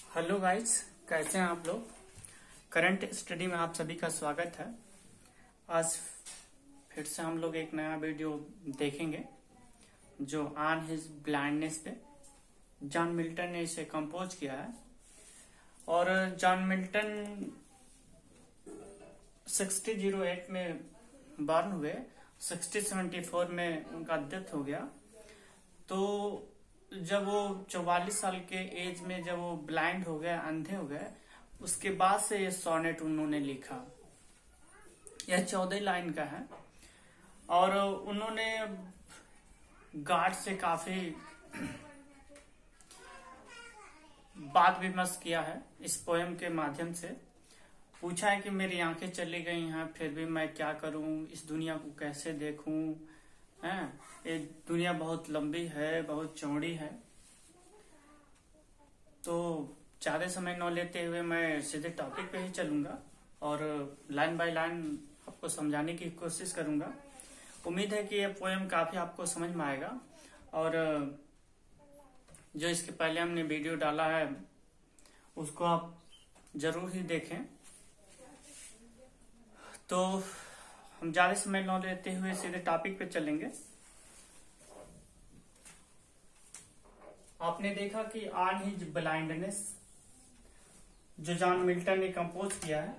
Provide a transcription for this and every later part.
Hello guys, कैसे हैं आप लोग। करंट स्टडी में आप सभी का स्वागत है। आज फिर से हम लोग एक नया वीडियो देखेंगे जो ऑन हिज ब्लाइंडनेस पे जॉन मिल्टन ने इसे कंपोज किया है। और जॉन मिल्टन 1608 में बॉर्न हुए, 1674 में उनका डेथ हो गया। तो जब वो 44 साल के एज में जब वो ब्लाइंड हो गए, अंधे हो गए, उसके बाद से ये सोनेट उन्होंने लिखा। यह 14 लाइन का है और उन्होंने गॉड से काफी बात विमर्श किया है इस पोएम के माध्यम से। पूछा है कि मेरी आंखें चली गई हैं, फिर भी मैं क्या करूं, इस दुनिया को कैसे देखूं, है ये दुनिया बहुत लंबी है, बहुत चौड़ी है। तो ज्यादा समय न लेते हुए मैं सीधे टॉपिक पे ही चलूंगा और लाइन बाय लाइन आपको समझाने की कोशिश करूंगा। उम्मीद है कि ये पोएम काफी आपको समझ में आएगा। और जो इसके पहले हमने वीडियो डाला है उसको आप जरूर ही देखें। तो हम ज्यादा समय न लेते हुए सीधे टॉपिक पे चलेंगे। आपने देखा कि ऑन हिज ब्लाइंडनेस जो जॉन मिल्टन ने कंपोज किया है।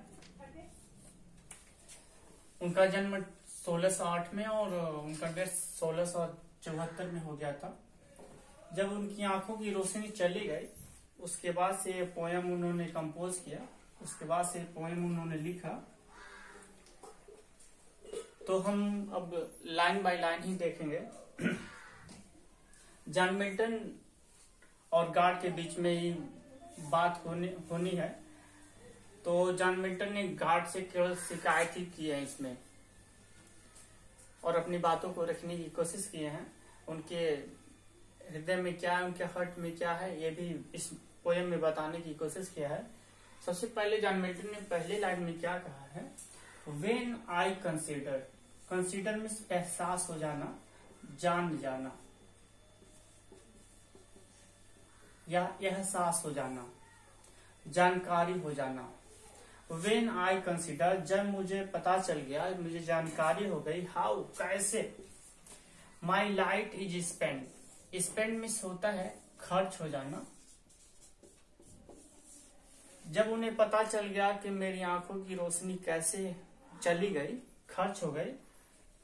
उनका जन्म 1608 में और उनका डेथ 1674 में हो गया था। जब उनकी आंखों की रोशनी चली गई उसके बाद से ये पोएम उन्होंने कंपोज किया, उसके बाद से पोएम उन्होंने लिखा। तो हम अब लाइन बाय लाइन ही देखेंगे। जॉन मिल्टन और गॉड के बीच में ही बात होनी है। तो जॉन मिल्टन ने गॉड से केवल शिकायत ही की है इसमें और अपनी बातों को रखने की कोशिश की है। उनके हृदय में क्या है, उनके हार्ट में क्या है, ये भी इस पोएम में बताने की कोशिश किया है। सबसे पहले जॉन मिल्टन ने पहले लाइन में क्या कहा है, व्हेन आई कंसीडर में एहसास हो जाना, जान जाना या एहसास हो जाना, जानकारी हो जाना। व्हेन आई कंसीडर, जब मुझे पता चल गया, मुझे जानकारी हो गई, हाउ कैसे, माई लाइट इज स्पेंड में होता है खर्च हो जाना। जब उन्हें पता चल गया कि मेरी आंखों की रोशनी कैसे चली गई, खर्च हो गई।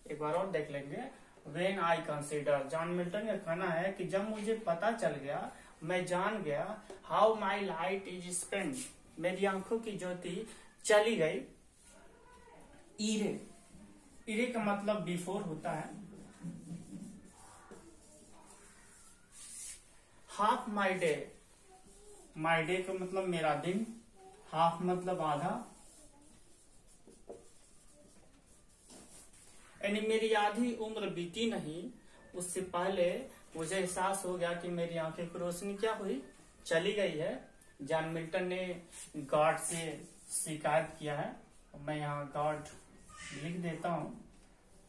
एक बार और देख लेंगे। When I consider, John Milton का कहना है कि जब मुझे पता चल गया, मैं जान गया, how my light is spend, मेरी आंखों की ज्योति चली गई। इरे का मतलब बिफोर होता है। हाफ माई डे का मतलब मेरा दिन, हाफ मतलब आधा, यानी मेरी आधी उम्र बीती नहीं, उससे पहले मुझे एहसास हो गया कि मेरी आंखें की रोशनी क्या हुई, चली गई है। जॉन मिल्टन ने गॉड से शिकायत किया है। मैं यहाँ गॉड लिख देता हूँ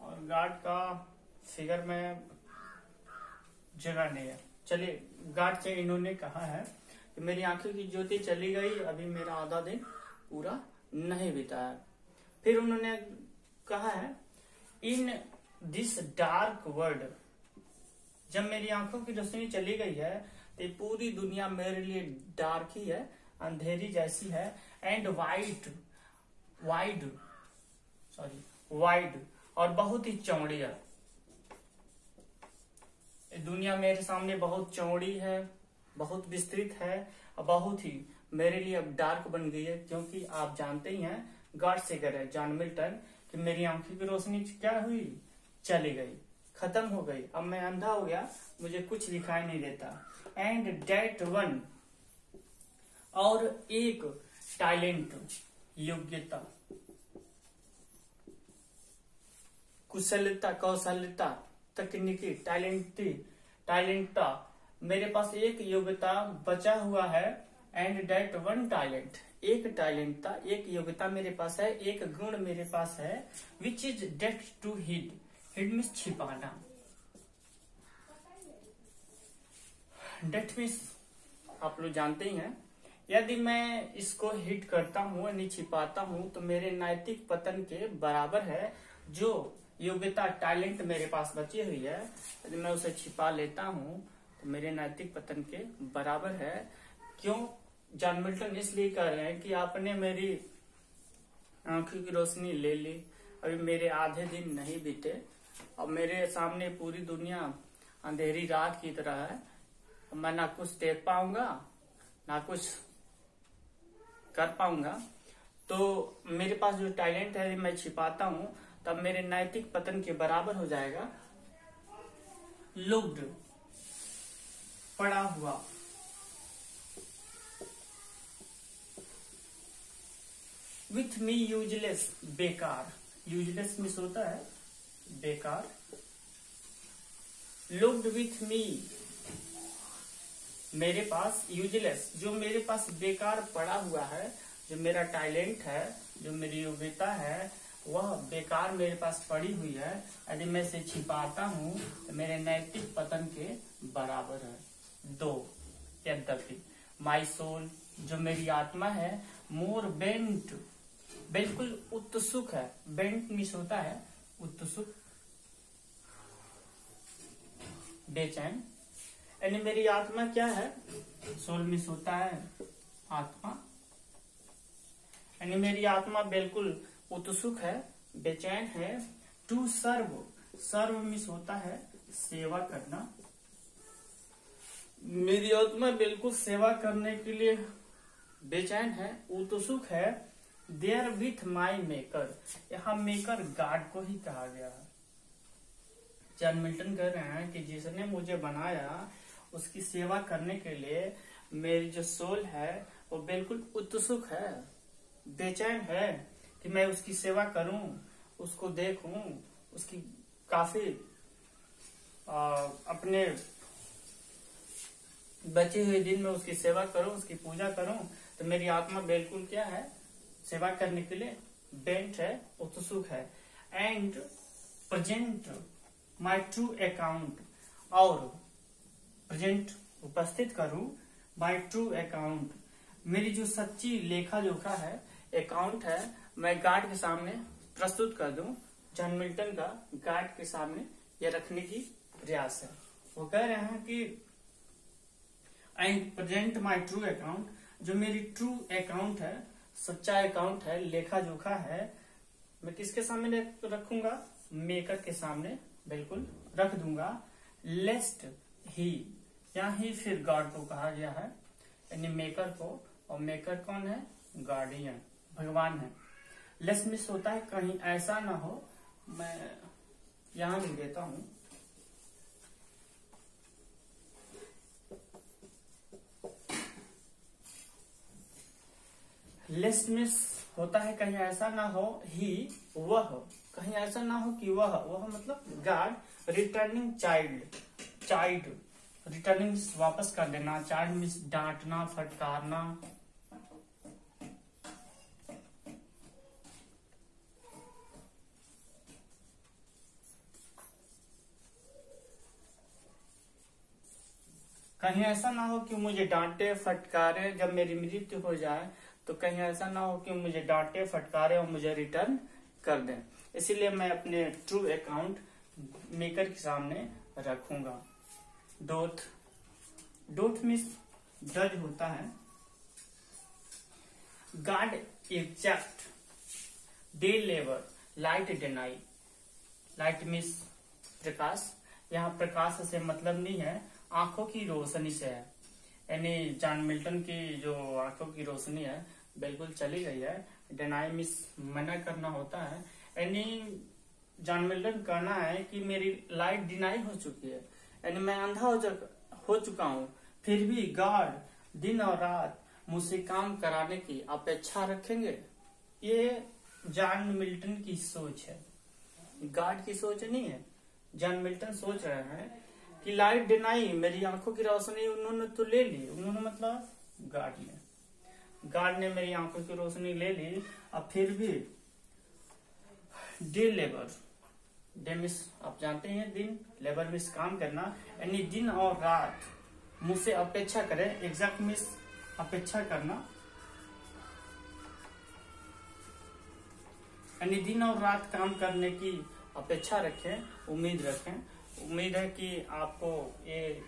और गॉड का फिगर में जगह नहीं है। चलिए, गॉड से इन्होंने कहा है कि मेरी आंखों की ज्योति चली गई, अभी मेरा आधा दिन पूरा नहीं बीता है। फिर उन्होंने कहा है, इन दिस डार्क वर्ल्ड, जब मेरी आंखों की रोशनी चली गई है तो पूरी दुनिया मेरे लिए डार्क ही है, अंधेरी जैसी है। एंड वाइड और बहुत ही चौड़ी है। दुनिया मेरे सामने बहुत चौड़ी है, बहुत विस्तृत है और बहुत ही मेरे लिए अब डार्क बन गई है। क्योंकि आप जानते ही हैं, गॉड से कह रहे जॉन मिल्टन कि मेरी आंखों की रोशनी क्या हुई, चली गई, खत्म हो गई, अब मैं अंधा हो गया, मुझे कुछ दिखाई नहीं देता। एंड डेट वन, और एक टैलेंट, योग्यता, कुशलता, कौशलता, तकनीकी, टैलेंटा, मेरे पास एक योग्यता बचा हुआ है। एंड डेट वन टैलेंट, एक टैलेंट था, एक योग्यता मेरे पास है, एक गुण मेरे पास है, which is that to hide means छिपाना, डेट मीन्स आप लोग जानते ही हैं, यदि मैं इसको हिट करता हूँ यानी छिपाता हूँ तो मेरे नैतिक पतन के बराबर है। जो योग्यता टैलेंट मेरे पास बची हुई है यदि मैं उसे छिपा लेता हूँ तो मेरे नैतिक पतन के बराबर है। क्यों जॉन मिल्टन इसलिए कह रहे हैं कि आपने मेरी आंखों की रोशनी ले ली, अभी मेरे आधे दिन नहीं बीते और मेरे सामने पूरी दुनिया अंधेरी रात की तरह है। मैं ना कुछ देख पाऊंगा ना कुछ कर पाऊंगा, तो मेरे पास जो टैलेंट है मैं छिपाता हूँ तब मेरे नैतिक पतन के बराबर हो जाएगा। लुक्ड पड़ा हुआ, विथ मी यूजलेस बेकार, यूजलेस मिस होता है बेकार। लुक्ड विथ मी मेरे पास, यूजलेस जो मेरे पास बेकार पड़ा हुआ है, जो मेरा टैलेंट है, जो मेरी योग्यता है वह बेकार मेरे पास पड़ी हुई है। यदि मैं इसे छिपाता हूँ तो मेरे नैतिक पतन के बराबर है। दो, यद्यपि माई सोल जो मेरी आत्मा है, मोर बेंट बिल्कुल उत्सुक है। बेंट मिस होता है उत्सुक बेचैन, यानी मेरी आत्मा क्या है, सोल मिस होता है आत्मा, यानी मेरी आत्मा बिल्कुल उत्सुक है बेचैन है। टू सर्व, सर्व मिस होता है सेवा करना, मेरी आत्मा बिल्कुल सेवा करने के लिए बेचैन है उत्सुक है। देयर विथ माई मेकर, यहाँ मेकर गॉड को ही कहा गया है। जॉन मिल्टन कह रहे हैं कि जिसने मुझे बनाया उसकी सेवा करने के लिए मेरी जो सोल है वो बिल्कुल उत्सुक है बेचैन है कि मैं उसकी सेवा करूं, उसको देखूं, उसकी काफी अपने बचे हुए दिन में उसकी सेवा करूं, उसकी पूजा करूं। तो मेरी आत्मा बिल्कुल क्या है, सेवा करने के लिए बेंट है उत्सुक है। And present my true account, और प्रेजेंट उपस्थित करूं माई ट्रू अकाउंट, मेरी जो सच्ची लेखा जोखा है अकाउंट है मैं गार्ड के सामने प्रस्तुत कर दूं। जॉन मिल्टन का गार्ड के सामने यह रखने की प्रयास है। वो कह रहे हैं कि and present my true account, जो मेरी ट्रू अकाउंट है, सच्चा अकाउंट है, लेखा जोखा है, मैं किसके सामने रखूंगा, मेकर के सामने बिल्कुल रख दूंगा। लेस्ट ही, यहाँ ही फिर गॉड को कहा गया है यानी मेकर को, और मेकर कौन है, गार्डियन भगवान है। लेस मिस होता है कहीं ऐसा ना हो, मैं यहां लिख देता हूं। लेस मिस होता है कहीं ऐसा ना हो, ही वह, कहीं ऐसा ना हो कि वह मतलब God. Returning child, child returning वापस कर देना, चाइल्ड मिस डांटना फटकारना। कहीं ऐसा ना हो कि मुझे डांटे फटकारे, जब मेरी मृत्यु हो जाए तो कहीं ऐसा ना हो कि मुझे डांटे फटकारे और मुझे रिटर्न कर दें। इसीलिए मैं अपने ट्रू अकाउंट मेकर के सामने रखूंगा। डोथ, डोथ मिस जज होता है। Guard exact, day labour, light deny, light miss प्रकाश, यहाँ प्रकाश से मतलब नहीं है, आंखों की रोशनी से है। यानी जॉन मिल्टन की जो आंखों की रोशनी है बिल्कुल चली गई है। डिनाई मिस मना करना होता है, यानी जॉन मिल्टन कहना है कि मेरी लाइट डिनाई हो चुकी है, यानी मैं अंधा हो चुका हूँ, फिर भी गॉड दिन और रात मुझसे काम कराने की अपेक्षा रखेंगे। ये जॉन मिल्टन की सोच है, गॉड की सोच नहीं है। जॉन मिल्टन सोच रहे हैं कि लाइट डिनाई, मेरी आंखों की रोशनी उन्होंने तो ले ली, उन्होंने मतलब गार्ड ने मेरी आंखों की रोशनी ले ली, अब फिर भी डे लेबर, डे मिस आप जानते हैं दिन, लेबर मिस काम करना, यानी दिन और रात मुझसे अपेक्षा करें, एग्जैक्ट मीन्स अपेक्षा करना, यानी दिन और रात काम करने की अपेक्षा रखें, उम्मीद रखें। उम्मीद है कि आपको ये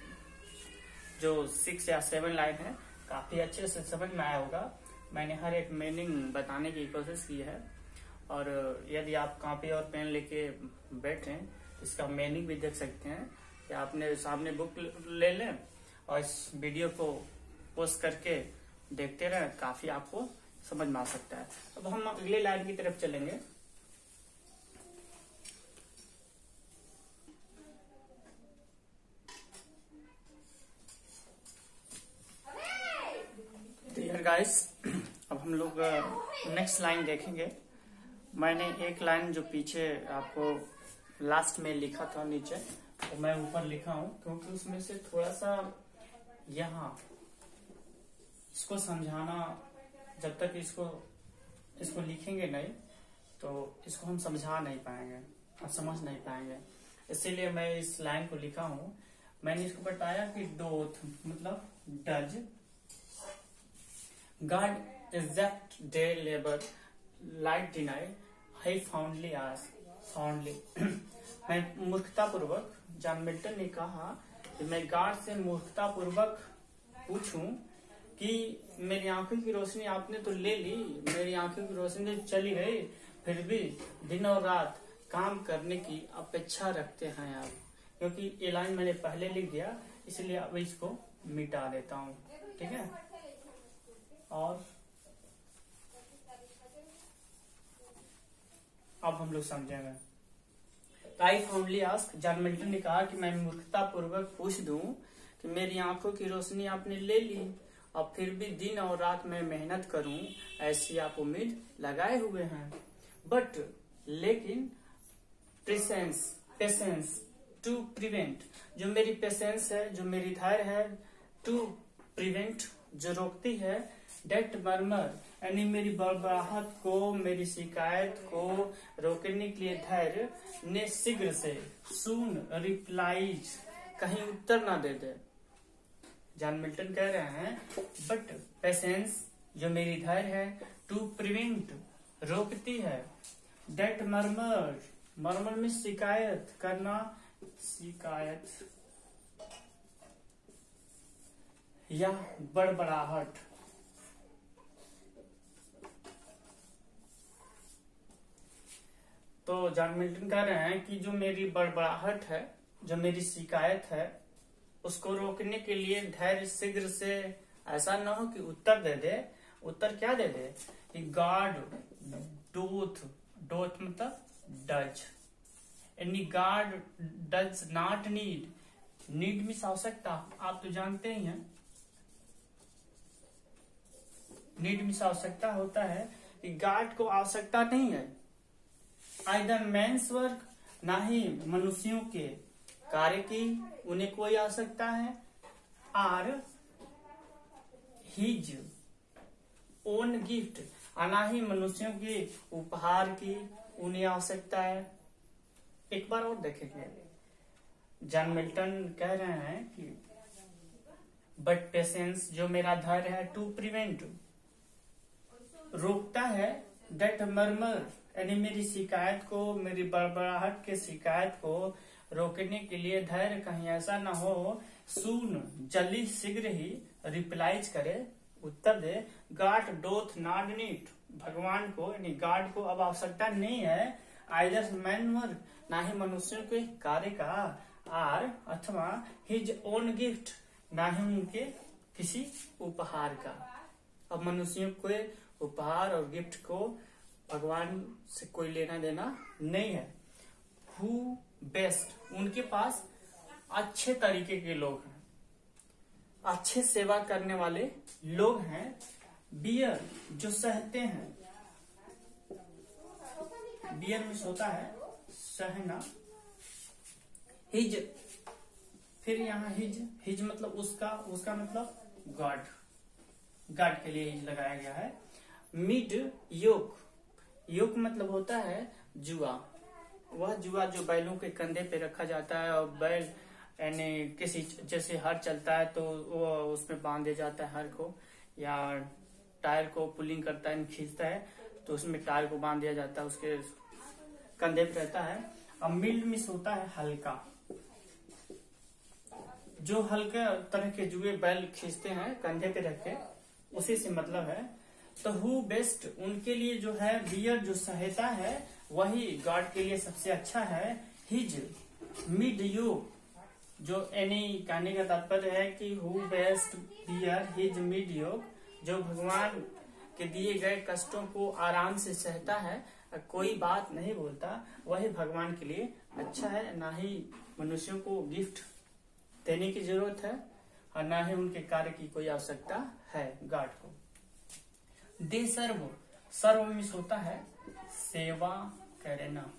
जो 6 या 7 लाइन है काफी अच्छे से समझ में आया होगा। मैंने हर एक मीनिंग बताने की कोशिश की है, और यदि आप कॉपी और पेन लेके बैठे इसका मीनिंग भी देख सकते हैं, कि आपने सामने बुक ले लें और इस वीडियो को पोस्ट करके देखते रहे, काफी आपको समझ में आ सकता है। अब हम अगले लाइन की तरफ चलेंगे। डियर गाइस, अब हम लोग नेक्स्ट लाइन देखेंगे। मैंने एक लाइन जो पीछे आपको लास्ट में लिखा था नीचे, तो मैं ऊपर लिखा हूं, क्योंकि उसमें से थोड़ा सा यहाँ इसको समझाना, जब तक इसको लिखेंगे नहीं तो इसको हम समझा नहीं पाएंगे और समझ नहीं पाएंगे। इसीलिए मैं इस लाइन को लिखा हूं। मैंने इसको बताया कि डोथ मतलब does God exact day labor light denied I fondly asked मैं मूर्खतापूर्वक, जॉन मिल्टन ने कहा कि मैं गॉड से मूर्खतापूर्वक पूछूं कि मेरी आंखों की रोशनी आपने तो ले ली, मेरी आंखों की रोशनी चली गई, फिर भी दिन और रात काम करने की अपेक्षा रखते हैं आप। क्योंकि ये लाइन मैंने पहले लिख दिया, इसलिए अब इसको मिटा देता हूँ, ठीक है। और अब हम लोग समझेंगे। आई फाउंडली आस्क, जॉन मिल्टन ने कहा कि मैं मूर्खतापूर्वक पूछ दूं कि मेरी आंखों की रोशनी आपने ले ली, अब फिर भी दिन और रात में मेहनत करूं, ऐसी आप उम्मीद लगाए हुए हैं। बट लेकिन पेशेंस टू प्रिवेंट, जो मेरी पेशेंस है, जो मेरी धैर्य है, टू प्रिवेंट जो रोकती है, डेट मर्मर यानी मेरी बड़बड़ाहट को, मेरी शिकायत को रोकने के लिए धैर्य ने शीघ्र से सून रिप्लाईज कहीं उत्तर ना दे दे। जॉन मिल्टन कह रहे हैं बट पेशेंस जो मेरी धैर्य है, टू प्रिवेंट रोकती है, डेट मर्मर में शिकायत करना, शिकायत या बड़बड़ाहट। तो जॉन मिल्टन कह रहे हैं कि जो मेरी बड़बड़ाहट है, जो मेरी शिकायत है, उसको रोकने के लिए धैर्य शीघ्र से, ऐसा ना हो कि उत्तर दे दे। उत्तर क्या दे दे कि गॉड डोथ मतलब डज, यानी God does not need means आवश्यकता, आप तो जानते ही हैं। नीड मीन्स आवश्यकता होता है कि गॉड को आवश्यकता नहीं है आइदर मेंस वर्क, ना ही मनुष्यों के कार्य की उन्हें कोई आवश्यकता है, आर हिज ओन गिफ्ट, ना ही मनुष्यों के उपहार की उन्हें आवश्यकता है। एक बार और देखेंगे, जॉन मिल्टन कह रहे हैं कि बट पेशेंस जो मेरा धैर्य है, टू प्रिवेंट रोकता है, डेट मर्मर यानी मेरी शिकायत को, मेरी बड़बड़ाहट के शिकायत को रोकने के लिए धैर्य कहीं ऐसा ना हो, सून जल्दी शीघ्र ही रिप्लाईज करे, उत्तर दे, गॉड डोथ नॉट नीड भगवान को, यानी गॉड को अब आवश्यकता नहीं है आइदर मैन वर्क, ना ही मनुष्यों के कार्य का, आर अथवा हिज ओन गिफ्ट, ना ही उनके किसी उपहार का। अब मनुष्यों के उपहार और गिफ्ट को भगवान से कोई लेना देना नहीं है। हु बेस्ट, उनके पास अच्छे तरीके के लोग हैं, अच्छे सेवा करने वाले लोग हैं, बियर जो सहते हैं, बियर में होता है सहना, हिज, फिर यहाँ हिज मतलब उसका मतलब गॉड के लिए हिज लगाया गया है। मिड योक मतलब होता है जुआ, वह जुआ जो बैलों के कंधे पे रखा जाता है और बैल यानी किसी जैसे हर चलता है तो वो उसमें बांध दिया जाता है हर को, या टायर को पुलिंग करता है, खींचता है तो उसमें टायर को बांध दिया जाता है, उसके कंधे पे रहता है। अब मिल्ड मिस होता है हल्का, जो हल्का तरह के जुए बैल खींचते हैं कंधे पे रख के, उसी से मतलब है। तो हु बेस्ट, उनके लिए जो है बियर जो सहायता है वही गार्ड के लिए सबसे अच्छा है। हिज मिड यू, जो एनी कहने का तात्पर्य है कि who best bear his mid योग, जो भगवान के दिए गए कष्टों को आराम से सहता है, कोई बात नहीं बोलता, वही भगवान के लिए अच्छा है। ना ही मनुष्यों को गिफ्ट देने की जरूरत है और ना ही उनके कार्य की कोई आवश्यकता है गार्ड को। दे सर्व, सर्व मिस होता है सेवा करना।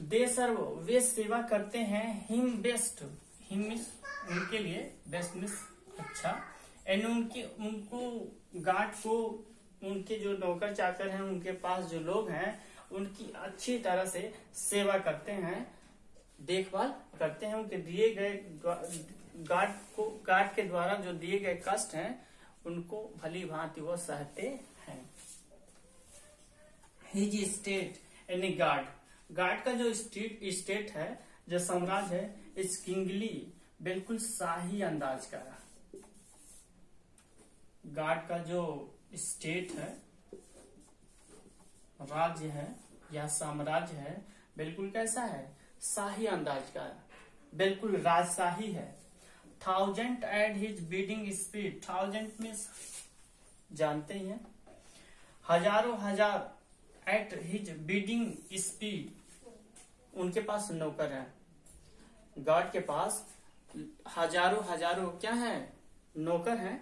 दे सर्व, वे सेवा करते हैं। हिम बेस्ट, हिम मिस उनके लिए, बेस्ट मिस अच्छा, एंड उनको गार्ड को, उनके जो नौकर चाकर हैं, उनके पास जो लोग हैं उनकी अच्छी तरह से सेवा करते हैं, देखभाल करते हैं। उनके दिए गए गार्ड के द्वारा जो दिए गए कष्ट हैं उनको भली भांति वो सहते हैं। हिज स्टेट, यानी गार्ड का जो स्टेट है, जो साम्राज्य है, इस किंगली, बिल्कुल शाही अंदाज का। गार्ड का जो स्टेट है, राज्य है या साम्राज्य है, बिल्कुल कैसा है, शाही अंदाज का, बिल्कुल राजशाही है। 1000 एट हिज बीडिंग स्पीड, 1000 में जानते ही हैं, हजारों हजार एट हिज बीडिंग स्पीड, उनके पास नौकर है। गार्ड के पास हजारों क्या है, नौकर हैं।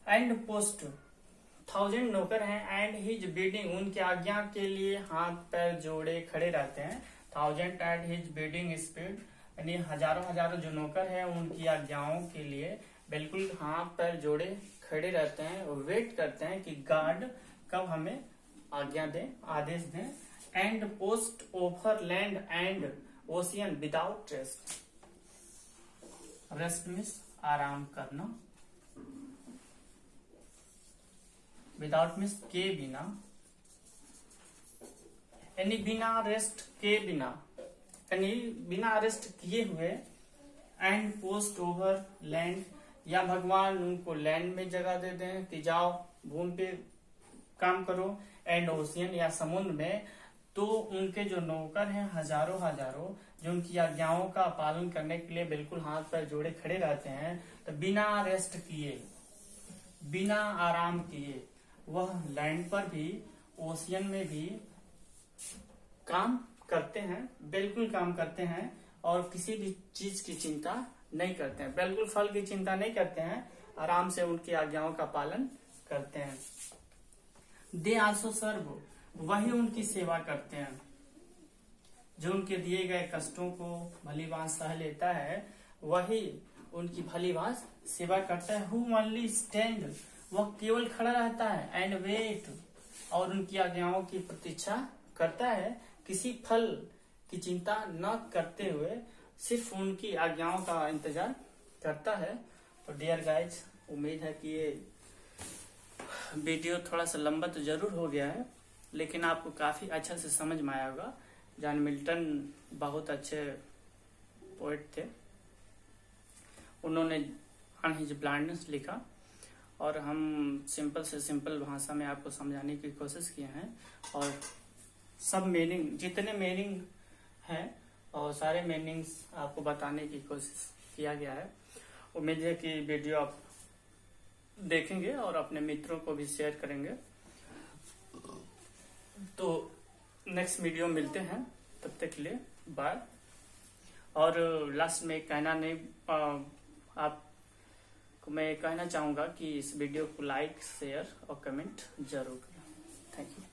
एंड पोस्ट, 1000 नौकर हैं। एंड हिज बीडिंग, उनकी आज्ञा के लिए हाथ पैर जोड़े खड़े रहते हैं। 1000 एट हिज बीडिंग स्पीड, यानी हजारों जो नौकर हैं उनकी आज्ञाओं के लिए बिल्कुल हाथ पैर जोड़े खड़े रहते हैं और वेट करते हैं कि गार्ड कब हमें आज्ञा दें, आदेश दें। And post over land and ocean without rest, rest means आराम करना, विदाउट मीन्स के बिना, यानी बिना रेस्ट के बिना, यानी बिना रेस्ट किए हुए। एंड पोस्ट ओवर लैंड, या भगवान उनको लैंड में जगह दे दें कि जाओ भूमि पे काम करो। एंड ओशियन, या समुद्र में, तो उनके जो नौकर हैं हजारों जो उनकी आज्ञाओं का पालन करने के लिए बिल्कुल हाथ पैर जोड़े खड़े रहते हैं, तो बिना रेस्ट किए, बिना आराम किए वह लैंड पर भी, ओशियन में भी काम करते हैं, बिल्कुल काम करते हैं और किसी भी चीज की चिंता नहीं करते हैं, बिल्कुल फल की चिंता नहीं करते हैं, आराम से उनकी आज्ञाओं का पालन करते हैं। दे आल्सो सर्व, वही उनकी सेवा करते हैं, जो उनके दिए गए कष्टों को भलीभांति सह लेता है वही उनकी भलीभांति सेवा करता है। हु ओनली स्टैंड, वह केवल खड़ा रहता है। एंड वेट, और उनकी आज्ञाओं की प्रतीक्षा करता है, किसी फल की चिंता न करते हुए सिर्फ उनकी आज्ञाओं का इंतजार करता है। तो डियर गाइज, उम्मीद है कि ये वीडियो थोड़ा सा लंबा तो जरूर हो गया है, लेकिन आपको काफी अच्छा से समझ में आया होगा। जॉन मिल्टन बहुत अच्छे पोएट थे, उन्होंने ऑन हिज ब्लाइंडनेस लिखा और हम सिंपल से सिंपल भाषा में आपको समझाने की कोशिश किए हैं और सब मीनिंग, जितने मीनिंग हैं और सारे मीनिंग्स आपको बताने की कोशिश किया गया है। उम्मीद है कि वीडियो आप देखेंगे और अपने मित्रों को भी शेयर करेंगे। तो नेक्स्ट वीडियो मिलते हैं, तब तक के लिए बाय। और लास्ट में कहना नहीं, आपको मैं कहना चाहूंगा कि इस वीडियो को लाइक, शेयर और कमेंट जरूर करें। Thank you.